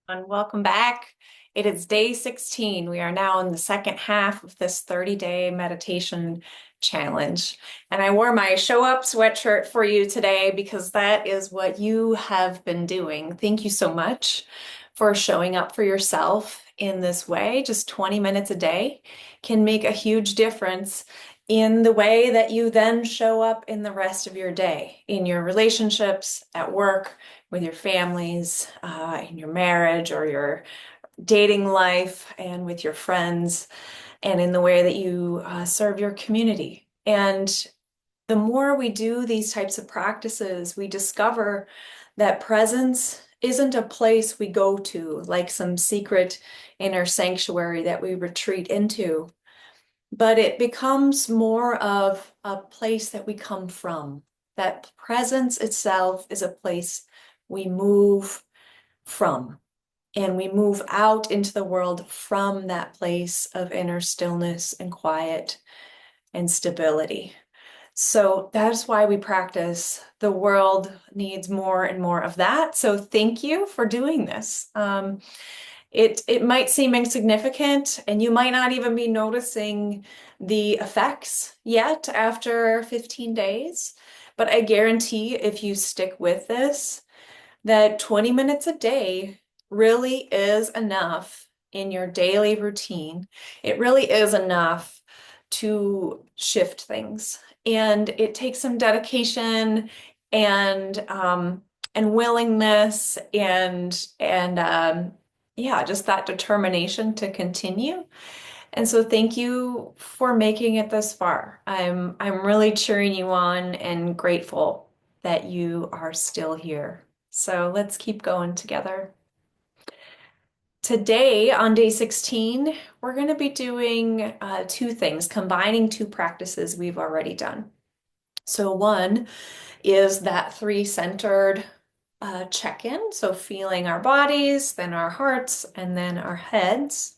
And welcome back. It is day 16. We are now in the second half of this 30-day meditation challenge. And I wore my Show Up sweatshirt for you today because that is what you have been doing. Thank you so much for showing up for yourself in this way. Just 20 minutes a day can make a huge difference in the way that you then show up in the rest of your day, in your relationships, at work, with your families, in your marriage or your dating life, and with your friends, and in the way that you serve your community. And the more we do these types of practices, we discover that presence isn't a place we go to, like some secret inner sanctuary that we retreat into, but it becomes more of a place that we come from. That presence itself is a place we move from, and we move out into the world from that place of inner stillness and quiet and stability. So that's why we practice. The world needs more and more of that. So thank you for doing this. It might seem insignificant, and you might not even be noticing the effects yet after 15 days. But I guarantee if you stick with this, that 20 minutes a day really is enough in your daily routine. It really is enough to shift things. And it takes some dedication and willingness and yeah, just that determination to continue. And so thank you for making it this far. I'm really cheering you on and grateful that you are still here. So let's keep going together. Today, on day 16, we're going to be doing two things, combining two practices we've already done. So one is that three-centered check-in. So feeling our bodies, then our hearts, and then our heads.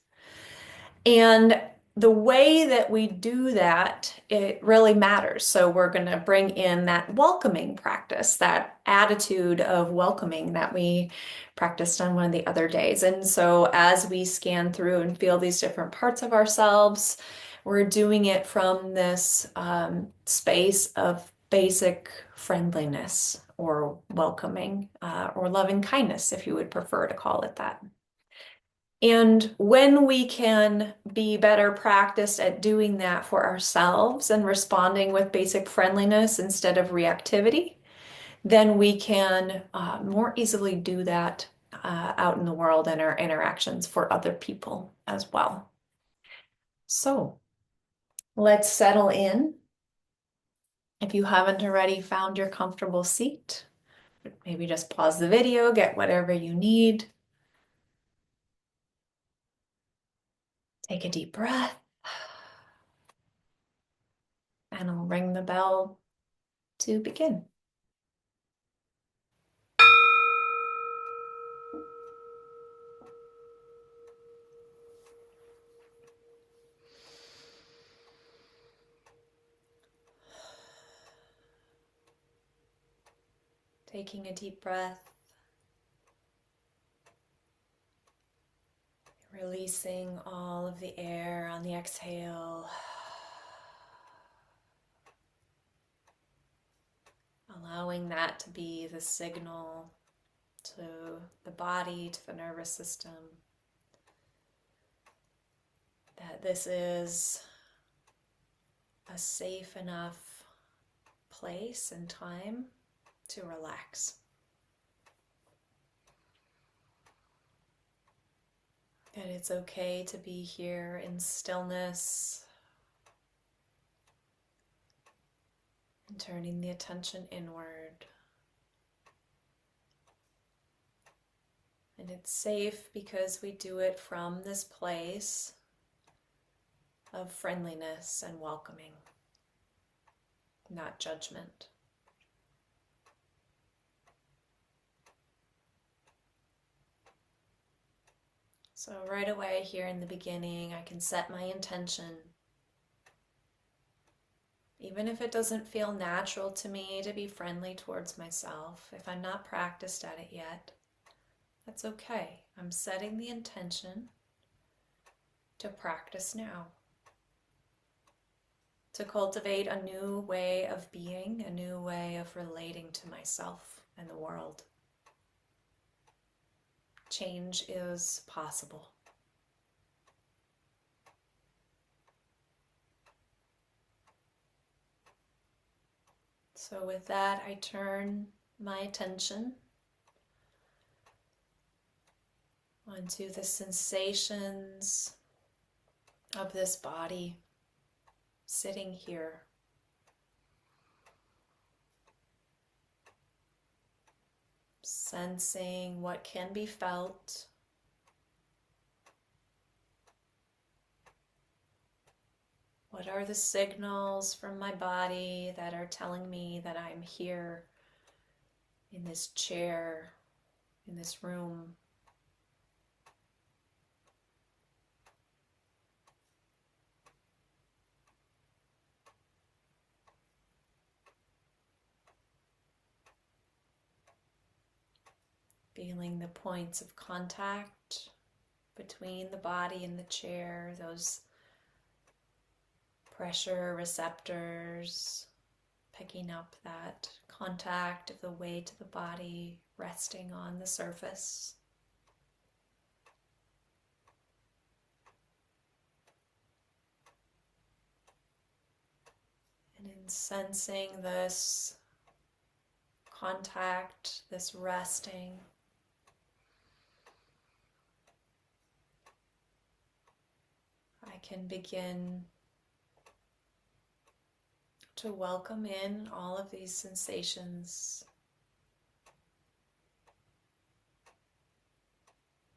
And the way that we do that, it really matters. So we're going to bring in that welcoming practice, that attitude of welcoming that we practiced on one of the other days. And so as we scan through and feel these different parts of ourselves, we're doing it from this space of basic friendliness or welcoming or loving kindness, if you would prefer to call it that. And when we can be better practiced at doing that for ourselves and responding with basic friendliness instead of reactivity, then we can more easily do that out in the world and our interactions for other people as well. So let's settle in. If you haven't already found your comfortable seat, maybe just pause the video, get whatever you need. Take a deep breath. And I'll ring the bell to begin. Taking a deep breath, releasing all of the air on the exhale, allowing that to be the signal to the body, to the nervous system, that this is a safe enough place and time to relax. That it's okay to be here in stillness and turning the attention inward. And it's safe because we do it from this place of friendliness and welcoming, not judgment. So right away here in the beginning, I can set my intention. Even if it doesn't feel natural to me to be friendly towards myself, if I'm not practiced at it yet, That's okay. I'm setting the intention to practice now, to cultivate a new way of being, a new way of relating to myself and the world. Change is possible. So with that, I turn my attention onto the sensations of this body sitting here. Sensing what can be felt. What are the signals from my body that are telling me that I'm here in this chair, in this room? Feeling the points of contact between the body and the chair, those pressure receptors, picking up that contact of the weight of the body resting on the surface. And in sensing this contact, this resting, I can begin to welcome in all of these sensations.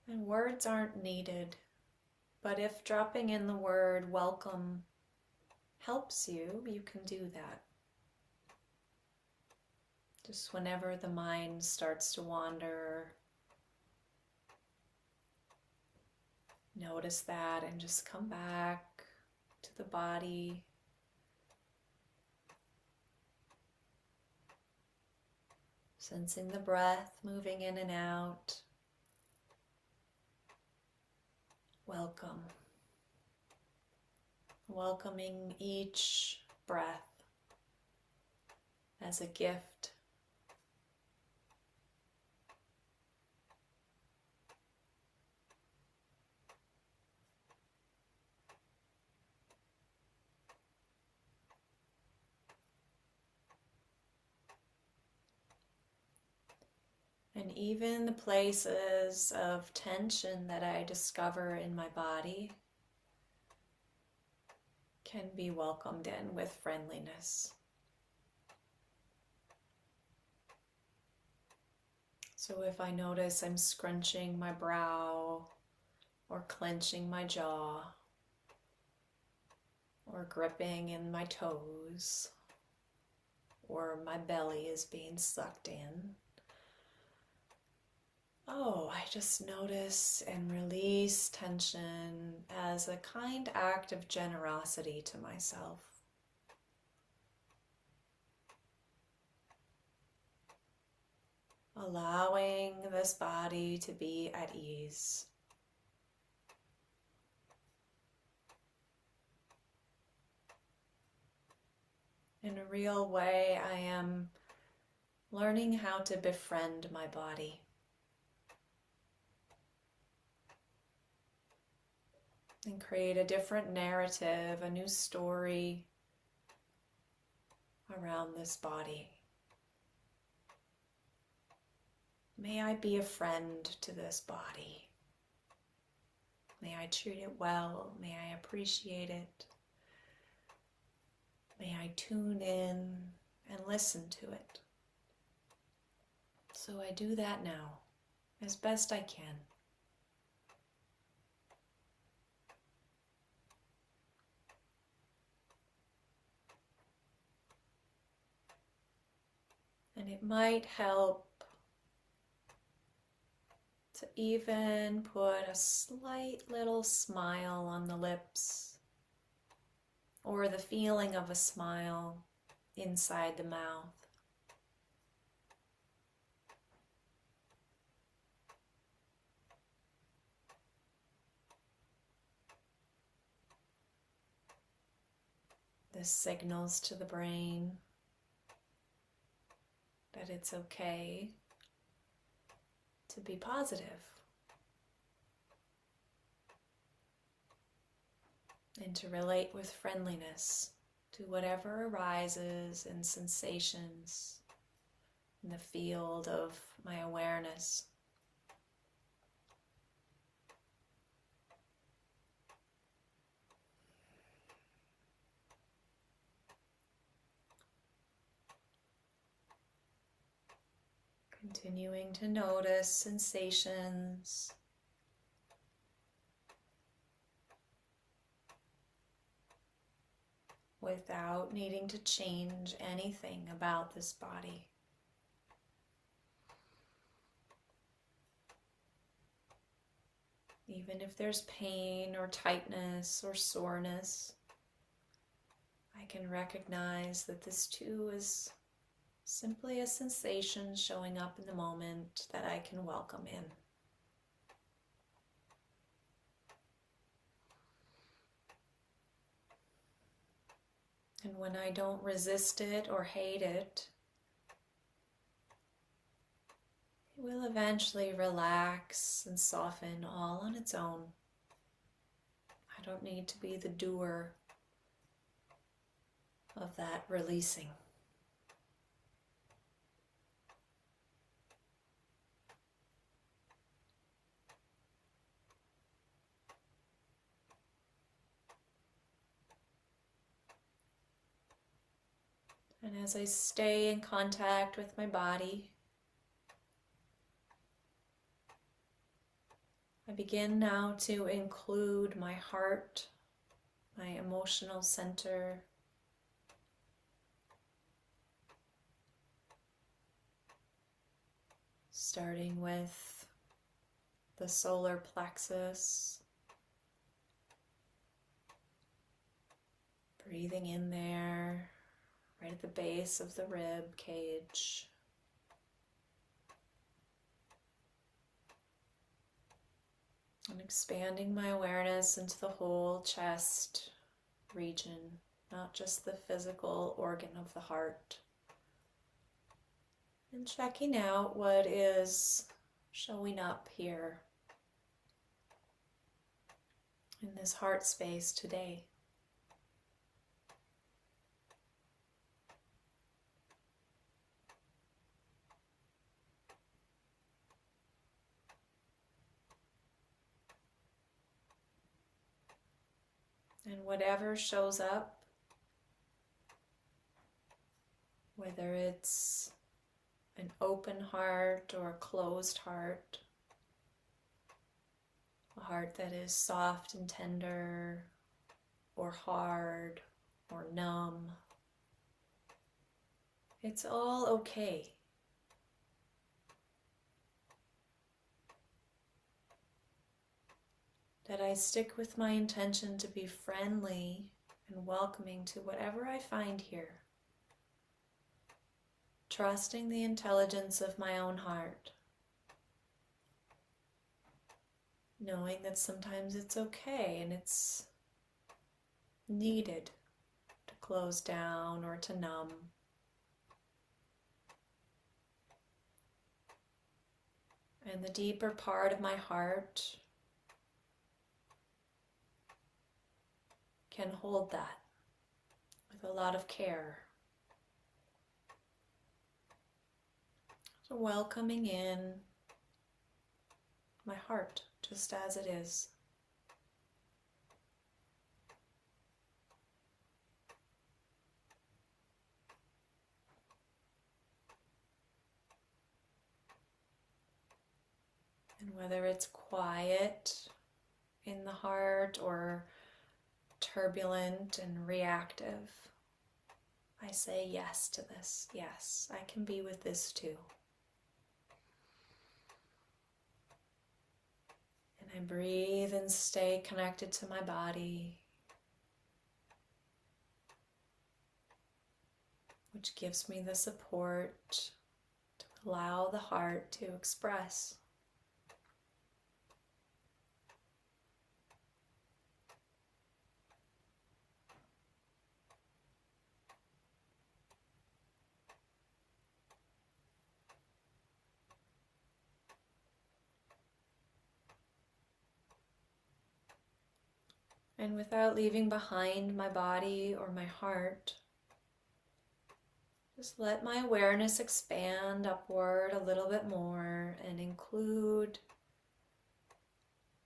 And words aren't needed, but if dropping in the word welcome helps you, you can do that. Just whenever the mind starts to wander, notice that and just come back to the body. Sensing the breath moving in and out. Welcome. Welcoming each breath as a gift. And even the places of tension that I discover in my body can be welcomed in with friendliness. So if I notice I'm scrunching my brow or clenching my jaw or gripping in my toes or my belly is being sucked in, I just notice and release tension as a kind act of generosity to myself. Allowing this body to be at ease. In a real way, I am learning how to befriend my body. And create a different narrative, a new story around this body. May I be a friend to this body. May I treat it well. May I appreciate it. May I tune in and listen to it. So I do that now, as best I can. And it might help to even put a slight little smile on the lips, or the feeling of a smile inside the mouth. This signals to the brain that it's okay to be positive and to relate with friendliness to whatever arises in sensations in the field of my awareness. Continuing to notice sensations without needing to change anything about this body. Even if there's pain or tightness or soreness, I can recognize that this too is simply a sensation showing up in the moment that I can welcome in. And when I don't resist it or hate it, it will eventually relax and soften all on its own. I don't need to be the doer of that releasing. And as I stay in contact with my body, I begin now to include my heart, my emotional center, starting with the solar plexus, breathing in there, right at the base of the rib cage. And expanding my awareness into the whole chest region, not just the physical organ of the heart. And checking out what is showing up here in this heart space today. And whatever shows up, whether it's an open heart or a closed heart, a heart that is soft and tender or hard or numb, it's all okay. That I stick with my intention to be friendly and welcoming to whatever I find here, trusting the intelligence of my own heart, knowing that sometimes it's okay and it's needed to close down or to numb. And the deeper part of my heart can hold that with a lot of care. So welcoming in my heart just as it is. And whether it's quiet in the heart or turbulent and reactive, I say yes to this. Yes, I can be with this too. And I breathe and stay connected to my body, which gives me the support to allow the heart to express. And without leaving behind my body or my heart, just let my awareness expand upward a little bit more and include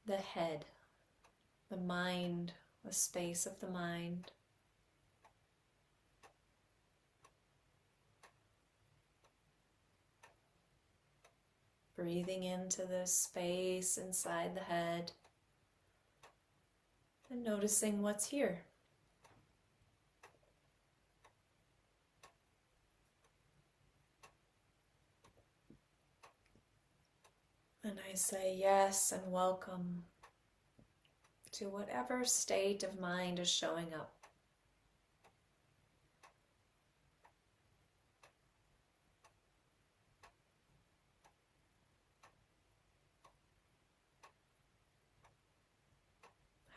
the head, the mind, the space of the mind. Breathing into this space inside the head and noticing what's here. And I say yes and welcome to whatever state of mind is showing up.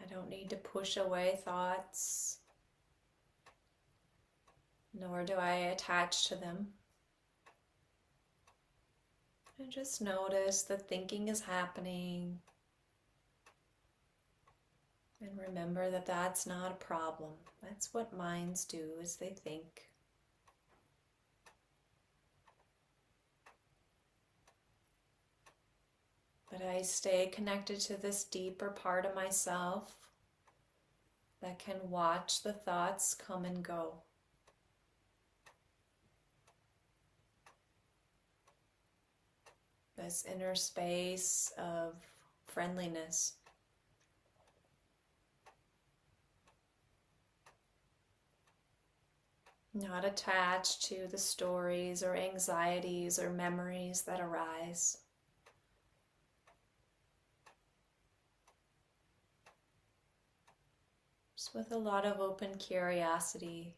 I don't need to push away thoughts, nor do I attach to them. And just notice that thinking is happening. And remember that that's not a problem. That's what minds do, is they think. But I stay connected to this deeper part of myself that can watch the thoughts come and go. This inner space of friendliness. Not attached to the stories or anxieties or memories that arise. Just with a lot of open curiosity.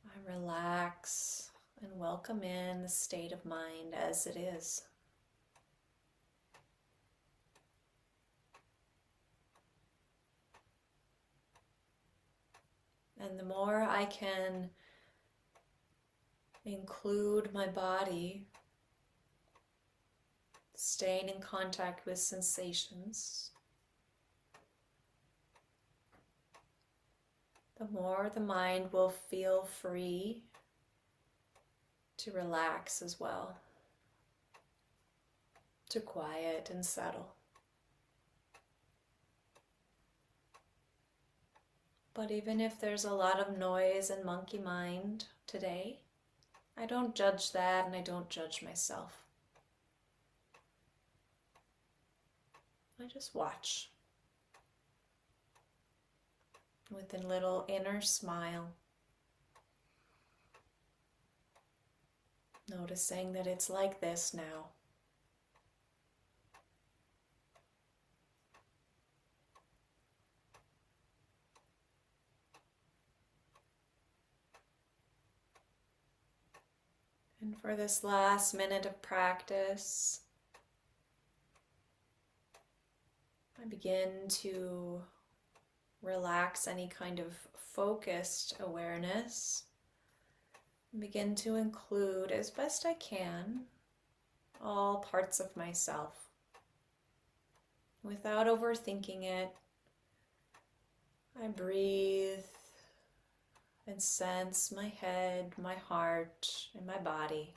I relax and welcome in the state of mind as it is. And the more I can include my body, staying in contact with sensations, the more the mind will feel free to relax as well, to quiet and settle. But even if there's a lot of noise and monkey mind today, I don't judge that and I don't judge myself. I just watch with a little inner smile, noticing that it's like this now. And for this last minute of practice, I begin to relax any kind of focused awareness and begin to include, as best I can, all parts of myself without overthinking it. I breathe and sense my head, my heart, and my body,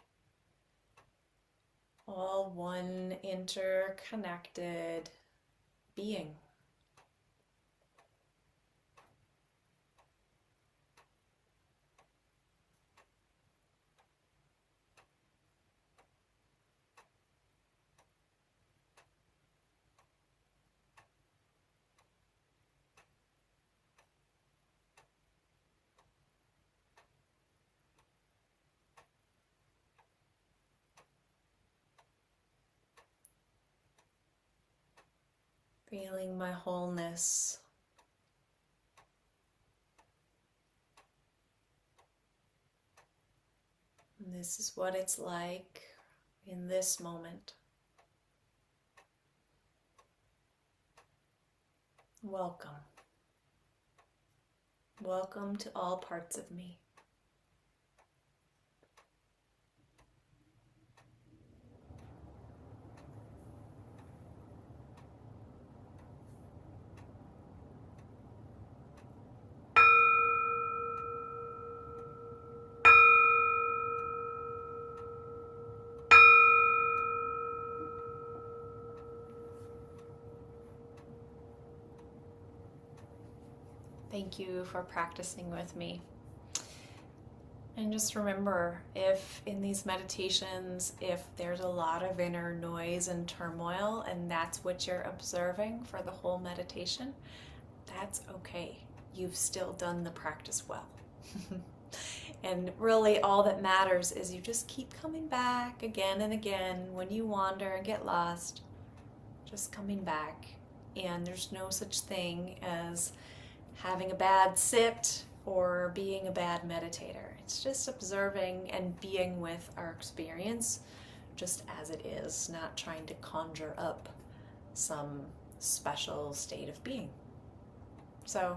all one interconnected being. Feeling my wholeness. And this is what it's like in this moment. Welcome. Welcome to all parts of me. Thank you for practicing with me. And just remember, if in these meditations, if there's a lot of inner noise and turmoil, and that's what you're observing for the whole meditation, that's okay. You've still done the practice well. And really all that matters is you just keep coming back again and again. When you wander and get lost, just coming back. And there's no such thing as having a bad sit or being a bad meditator. It's just observing and being with our experience just as it is, not trying to conjure up some special state of being. So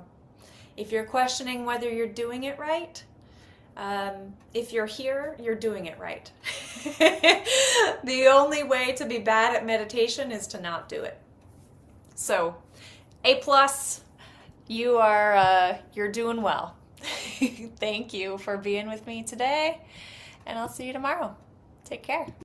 if you're questioning whether you're doing it right, if you're here, you're doing it right. The only way to be bad at meditation is to not do it. So A+, you're doing well. Thank you for being with me today, and I'll see you tomorrow. Take care.